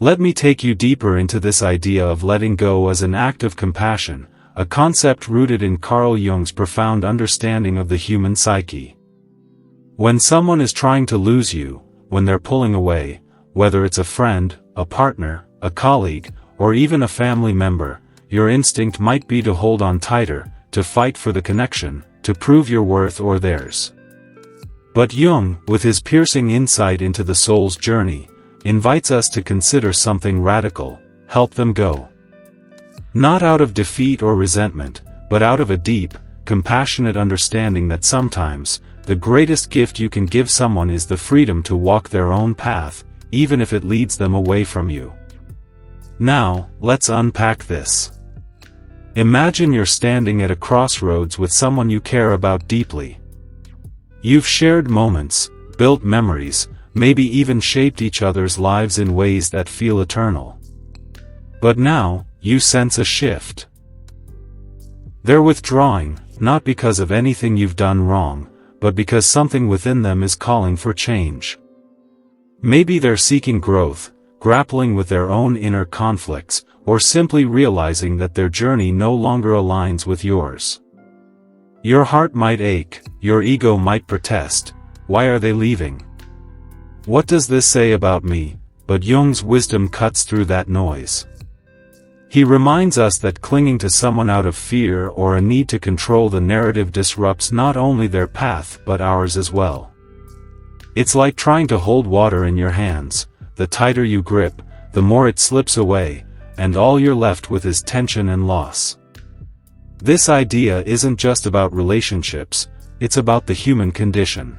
Let me take you deeper into this idea of letting go as an act of compassion, a concept rooted in Carl Jung's profound understanding of the human psyche. When someone is trying to lose you, when they're pulling away, whether it's a friend, a partner, a colleague, or even a family member, your instinct might be to hold on tighter, to fight for the connection, to prove your worth or theirs. But Jung, with his piercing insight into the soul's journey, invites us to consider something radical: help them go. Not out of defeat or resentment, but out of a deep, compassionate understanding that sometimes, the greatest gift you can give someone is the freedom to walk their own path, even if it leads them away from you. Now, let's unpack this. Imagine you're standing at a crossroads with someone you care about deeply. You've shared moments, built memories, maybe even shaped each other's lives in ways that feel eternal. But now, you sense a shift. They're withdrawing, not because of anything you've done wrong, but because something within them is calling for change. Maybe they're seeking growth, grappling with their own inner conflicts, or simply realizing that their journey no longer aligns with yours. Your heart might ache, your ego might protest. Why are they leaving? What does this say about me? But Jung's wisdom cuts through that noise. He reminds us that clinging to someone out of fear or a need to control the narrative disrupts not only their path but ours as well. It's like trying to hold water in your hands. The tighter you grip, the more it slips away, and all you're left with is tension and loss. This idea isn't just about relationships, it's about the human condition.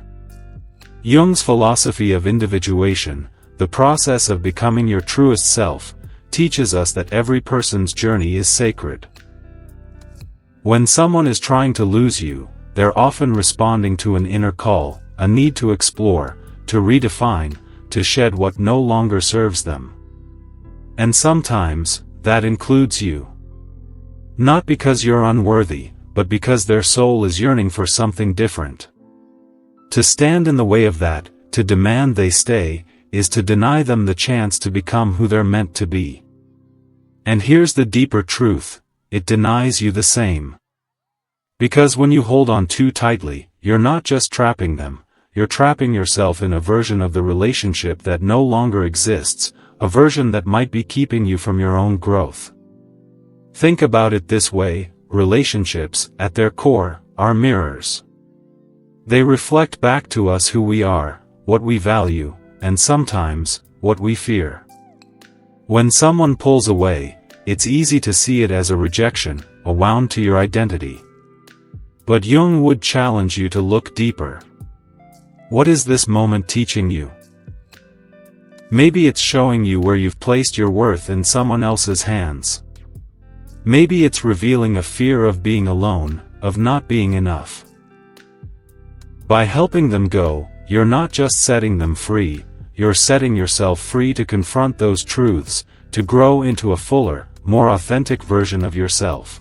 Jung's philosophy of individuation, the process of becoming your truest self, teaches us that every person's journey is sacred. When someone is trying to lose you, they're often responding to an inner call, a need to explore, to redefine, to shed what no longer serves them. And sometimes, that includes you. Not because you're unworthy, but because their soul is yearning for something different. To stand in the way of that, to demand they stay, is to deny them the chance to become who they're meant to be. And here's the deeper truth: it denies you the same. Because when you hold on too tightly, you're not just trapping them, you're trapping yourself in a version of the relationship that no longer exists, a version that might be keeping you from your own growth. Think about it this way: relationships, at their core, are mirrors. They reflect back to us who we are, what we value, and sometimes, what we fear. When someone pulls away, it's easy to see it as a rejection, a wound to your identity. But Jung would challenge you to look deeper. What is this moment teaching you? Maybe it's showing you where you've placed your worth in someone else's hands. Maybe it's revealing a fear of being alone, of not being enough. By helping them go, you're not just setting them free, you're setting yourself free to confront those truths, to grow into a fuller, more authentic version of yourself.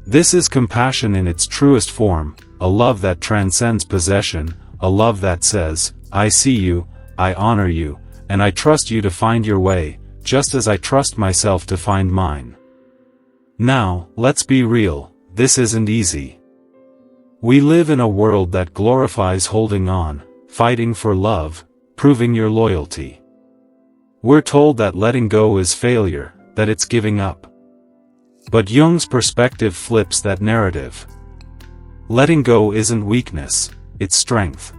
This is compassion in its truest form, a love that transcends possession, a love that says, I see you, I honor you, and I trust you to find your way, just as I trust myself to find mine. Now, let's be real, this isn't easy. We live in a world that glorifies holding on, fighting for love, proving your loyalty. We're told that letting go is failure, that it's giving up. But Jung's perspective flips that narrative. Letting go isn't weakness, it's strength.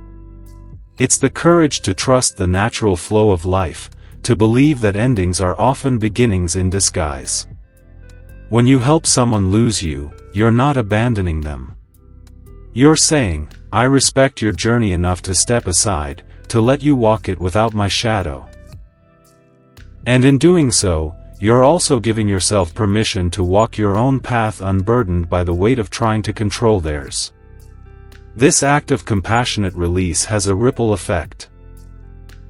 It's the courage to trust the natural flow of life, to believe that endings are often beginnings in disguise. When you help someone lose you, you're not abandoning them. You're saying, I respect your journey enough to step aside, to let you walk it without my shadow. And in doing so, you're also giving yourself permission to walk your own path unburdened by the weight of trying to control theirs. This act of compassionate release has a ripple effect.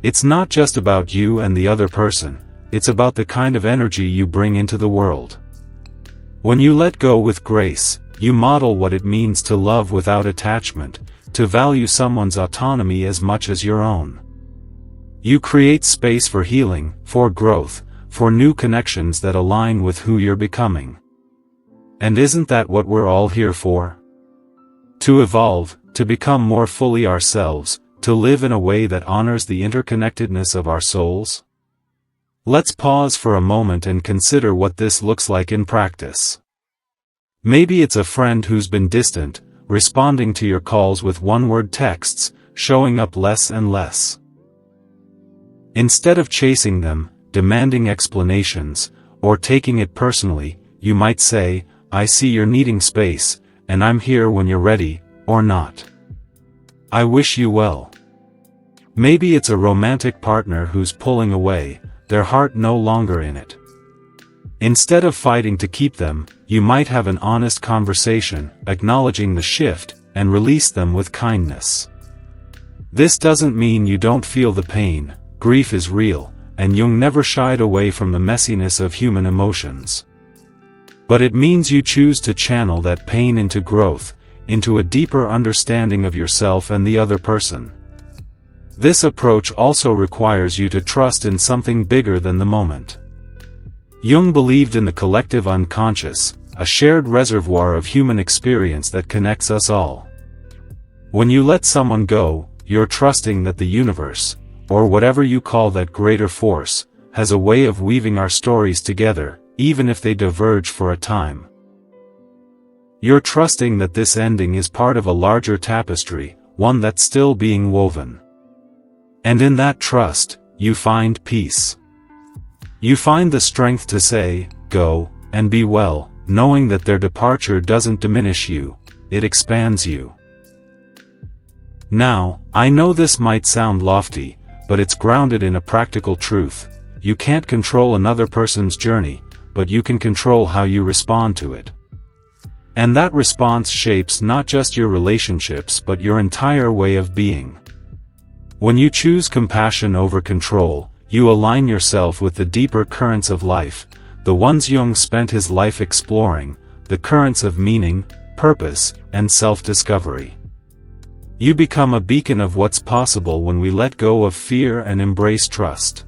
It's not just about you and the other person, it's about the kind of energy you bring into the world. When you let go with grace, you model what it means to love without attachment, to value someone's autonomy as much as your own. You create space for healing, for growth, for new connections that align with who you're becoming. And isn't that what we're all here for? To evolve, to become more fully ourselves, to live in a way that honors the interconnectedness of our souls? Let's pause for a moment and consider what this looks like in practice. Maybe it's a friend who's been distant, responding to your calls with one-word texts, showing up less and less. Instead of chasing them, demanding explanations, or taking it personally, you might say, "I see you're needing space, and I'm here when you're ready, or not. I wish you well." Maybe it's a romantic partner who's pulling away, their heart no longer in it. Instead of fighting to keep them, you might have an honest conversation, acknowledging the shift, and release them with kindness. This doesn't mean you don't feel the pain. Grief is real, and Jung never shied away from the messiness of human emotions. But it means you choose to channel that pain into growth, into a deeper understanding of yourself and the other person. This approach also requires you to trust in something bigger than the moment. Jung believed in the collective unconscious, a shared reservoir of human experience that connects us all. When you let someone go, you're trusting that the universe, or whatever you call that greater force, has a way of weaving our stories together, even if they diverge for a time. You're trusting that this ending is part of a larger tapestry, one that's still being woven. And in that trust, you find peace. You find the strength to say, "Go, and be well," knowing that their departure doesn't diminish you, it expands you. Now, I know this might sound lofty, but it's grounded in a practical truth. You can't control another person's journey, but you can control how you respond to it. And that response shapes not just your relationships but your entire way of being. When you choose compassion over control, you align yourself with the deeper currents of life, the ones Jung spent his life exploring, the currents of meaning, purpose, and self-discovery. You become a beacon of what's possible when we let go of fear and embrace trust.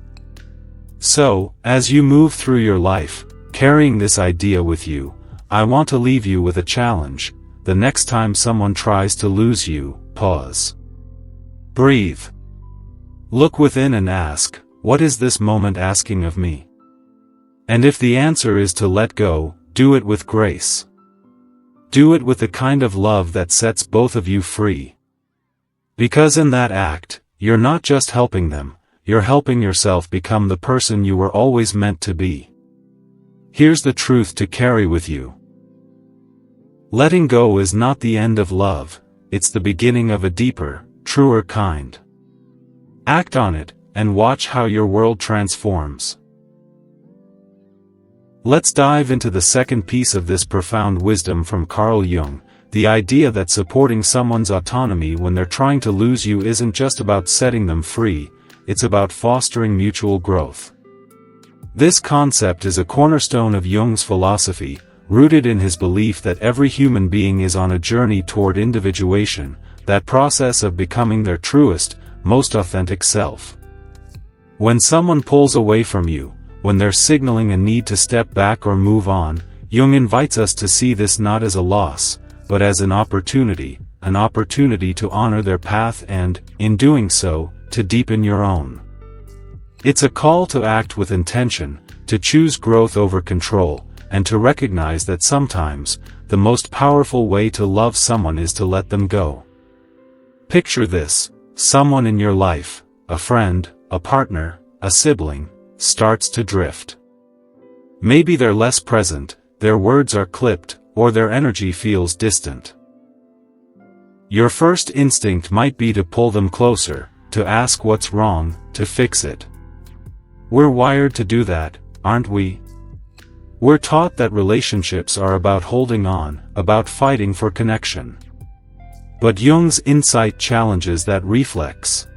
So, as you move through your life, carrying this idea with you, I want to leave you with a challenge. The next time someone tries to lose you, pause. Breathe. Look within and ask, what is this moment asking of me? And if the answer is to let go, do it with grace. Do it with the kind of love that sets both of you free. Because in that act, you're not just helping them, you're helping yourself become the person you were always meant to be. Here's the truth to carry with you. Letting go is not the end of love, it's the beginning of a deeper, truer kind. Act on it, and watch how your world transforms. Let's dive into the second piece of this profound wisdom from Carl Jung, the idea that supporting someone's autonomy when they're trying to lose you isn't just about setting them free, it's about fostering mutual growth. This concept is a cornerstone of Jung's philosophy, rooted in his belief that every human being is on a journey toward individuation, that process of becoming their truest, most authentic self. When someone pulls away from you, when they're signaling a need to step back or move on, Jung invites us to see this not as a loss, but as an opportunity to honor their path and, in doing so, to deepen your own. It's a call to act with intention, to choose growth over control, and to recognize that sometimes, the most powerful way to love someone is to let them go. Picture this: someone in your life, a friend, a partner, a sibling, starts to drift. Maybe they're less present, their words are clipped, or their energy feels distant. Your first instinct might be to pull them closer, to ask what's wrong, to fix it. We're wired to do that, aren't we? We're taught that relationships are about holding on, about fighting for connection. But Jung's insight challenges that reflex.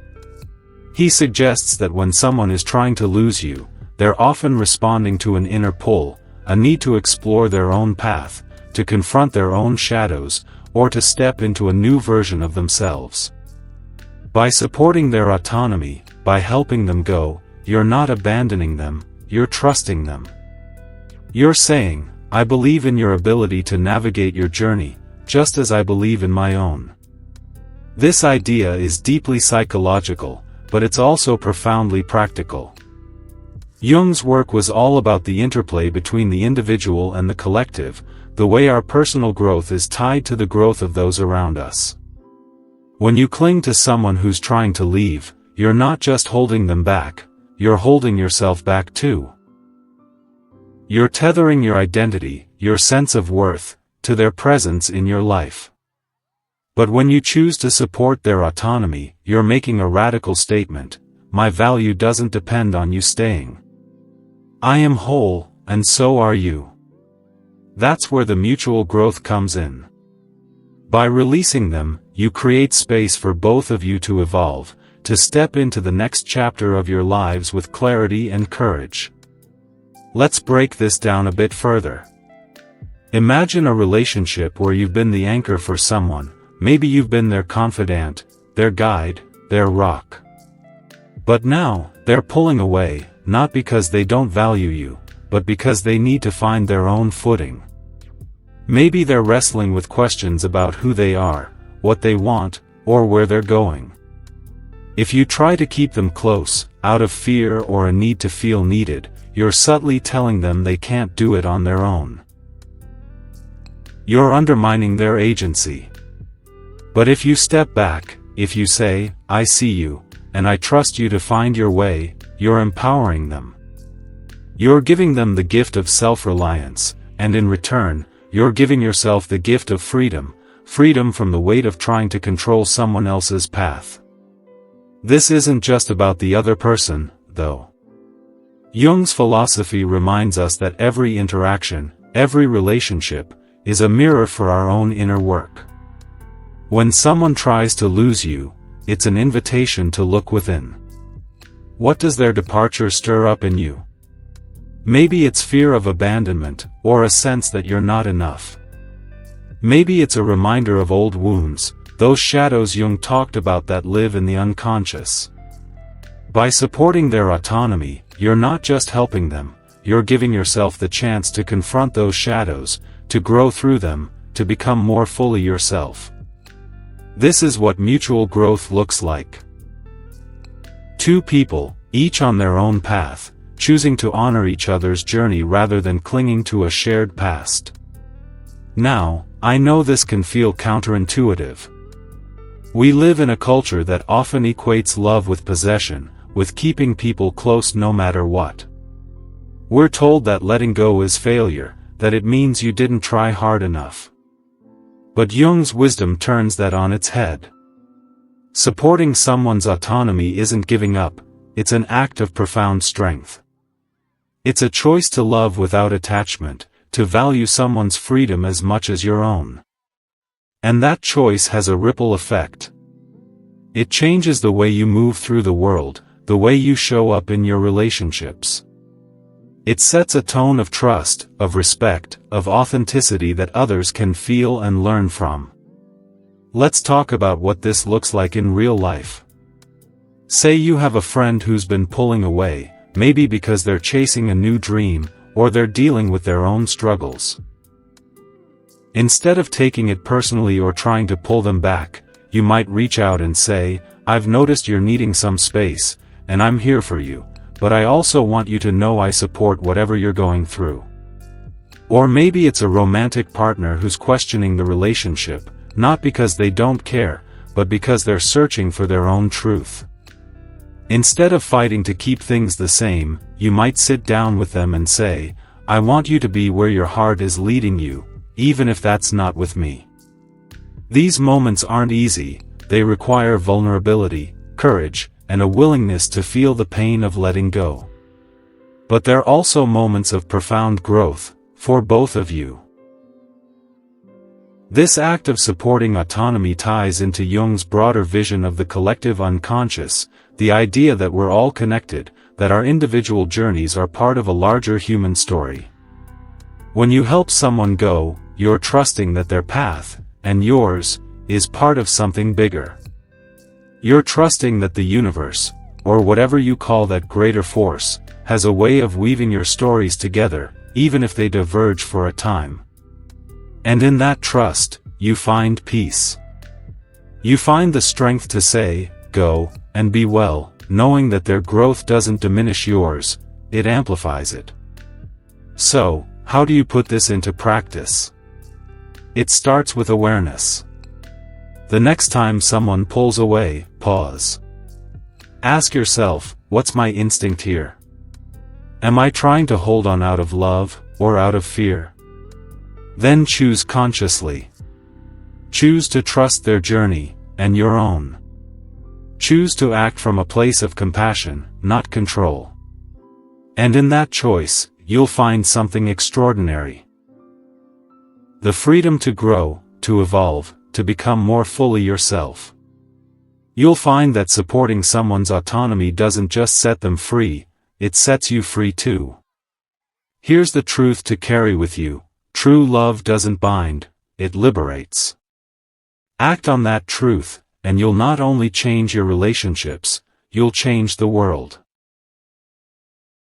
He suggests that when someone is trying to lose you, they're often responding to an inner pull, a need to explore their own path, to confront their own shadows, or to step into a new version of themselves. By supporting their autonomy, by helping them go, you're not abandoning them, you're trusting them. You're saying, I believe in your ability to navigate your journey, just as I believe in my own. This idea is deeply psychological, but it's also profoundly practical. Jung's work was all about the interplay between the individual and the collective, the way our personal growth is tied to the growth of those around us. When you cling to someone who's trying to leave, you're not just holding them back, you're holding yourself back too. You're tethering your identity, your sense of worth, to their presence in your life. But when you choose to support their autonomy, you're making a radical statement: my value doesn't depend on you staying. I am whole, and so are you. That's where the mutual growth comes in. By releasing them, you create space for both of you to evolve, to step into the next chapter of your lives with clarity and courage. Let's break this down a bit further. Imagine a relationship where you've been the anchor for someone. Maybe you've been their confidant, their guide, their rock. But now, they're pulling away, not because they don't value you, but because they need to find their own footing. Maybe they're wrestling with questions about who they are, what they want, or where they're going. If you try to keep them close, out of fear or a need to feel needed, you're subtly telling them they can't do it on their own. You're undermining their agency. But if you step back, if you say, I see you, and I trust you to find your way, you're empowering them. You're giving them the gift of self-reliance, and in return, you're giving yourself the gift of freedom, freedom from the weight of trying to control someone else's path. This isn't just about the other person, though. Jung's philosophy reminds us that every interaction, every relationship, is a mirror for our own inner work. When someone tries to lose you, it's an invitation to look within. What does their departure stir up in you? Maybe it's fear of abandonment, or a sense that you're not enough. Maybe it's a reminder of old wounds, those shadows Jung talked about that live in the unconscious. By supporting their autonomy, you're not just helping them, you're giving yourself the chance to confront those shadows, to grow through them, to become more fully yourself. This is what mutual growth looks like. Two people, each on their own path, choosing to honor each other's journey rather than clinging to a shared past. Now, I know this can feel counterintuitive. We live in a culture that often equates love with possession, with keeping people close no matter what. We're told that letting go is failure, that it means you didn't try hard enough. But Jung's wisdom turns that on its head. Supporting someone's autonomy isn't giving up, it's an act of profound strength. It's a choice to love without attachment, to value someone's freedom as much as your own. And that choice has a ripple effect. It changes the way you move through the world, the way you show up in your relationships. It sets a tone of trust, of respect, of authenticity that others can feel and learn from. Let's talk about what this looks like in real life. Say you have a friend who's been pulling away, maybe because they're chasing a new dream, or they're dealing with their own struggles. Instead of taking it personally or trying to pull them back, you might reach out and say, I've noticed you're needing some space, and I'm here for you, but I also want you to know I support whatever you're going through. Or maybe it's a romantic partner who's questioning the relationship, not because they don't care, but because they're searching for their own truth. Instead of fighting to keep things the same, you might sit down with them and say, I want you to be where your heart is leading you, even if that's not with me. These moments aren't easy, they require vulnerability, courage, and a willingness to feel the pain of letting go. But they're also moments of profound growth, for both of you. This act of supporting autonomy ties into Jung's broader vision of the collective unconscious, the idea that we're all connected, that our individual journeys are part of a larger human story. When you help someone go, you're trusting that their path, and yours, is part of something bigger. You're trusting that the universe, or whatever you call that greater force, has a way of weaving your stories together, even if they diverge for a time. And in that trust, you find peace. You find the strength to say, go, and be well, knowing that their growth doesn't diminish yours, it amplifies it. So, how do you put this into practice? It starts with awareness. The next time someone pulls away, pause. Ask yourself, what's my instinct here? Am I trying to hold on out of love, or out of fear? Then choose consciously. Choose to trust their journey, and your own. Choose to act from a place of compassion, not control. And in that choice, you'll find something extraordinary. The freedom to grow, to evolve, to become more fully yourself. You'll find that supporting someone's autonomy doesn't just set them free, it sets you free too. Here's the truth to carry with you: true love doesn't bind, it liberates. Act on that truth, and you'll not only change your relationships, you'll change the world.